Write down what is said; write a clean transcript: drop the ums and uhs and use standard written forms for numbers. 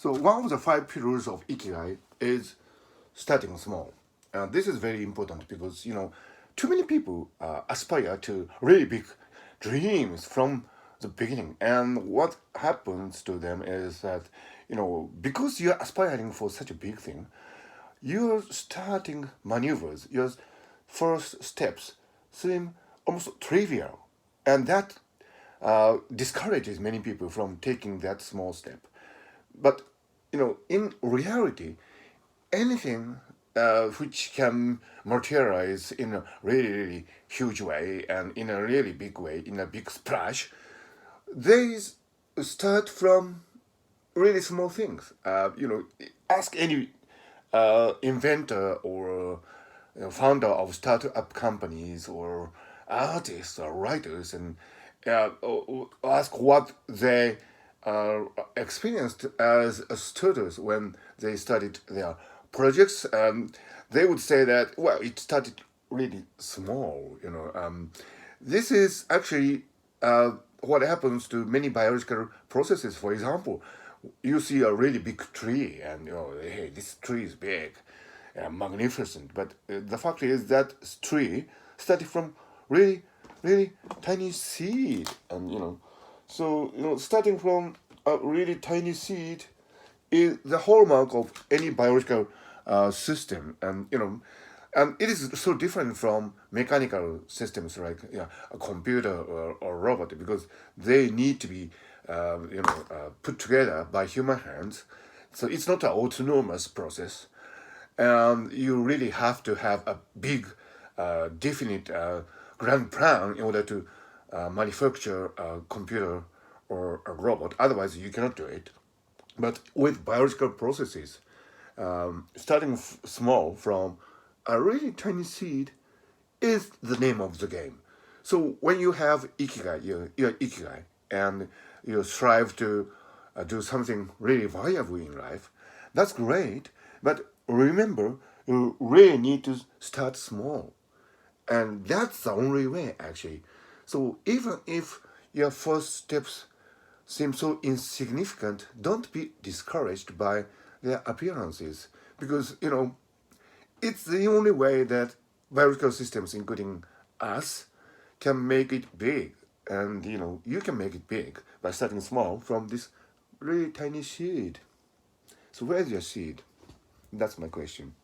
So one of the five pillars of ikigai is starting small. This is very important because too many people aspire to really big dreams from the beginning, and what happens to them is that because you're aspiring for such a big thing, your starting maneuvers, your first steps seem almost trivial, and that discourages many people from taking that small step. But in reality, anything which can materialize in a really, really huge way and in a really big way, in a big splash, they start from really small things. Ask any inventor or founder of startup companies or artists or writers and ask what they experienced as students when they studied their projects. They would say that, well, it started really small. This is actually what happens to many biological processes. For example, you see a really big tree, and hey, this tree is big, magnificent. But the fact is that tree started from really, really tiny seed, and so starting from a really tiny seed is the hallmark of any biological system, and it is so different from mechanical systems like a computer or robot, because they need to be put together by human hands. So it's not an autonomous process, and you really have to have a big, definite grand plan in order to manufacture a computer or a robot. Otherwise, you cannot do it. But with biological processes, starting small from a really tiny seed is the name of the game. So when you have ikigai, your ikigai, and you strive to do something really valuable in life, that's great. But remember, you really need to start small, and that's the only way actually. So even if your first steps seem so insignificant, don't be discouraged by their appearances, because it's the only way that biological systems, including us, can make it big. And you can make it big by starting small from this really tiny seed. So where's your seed? That's my question.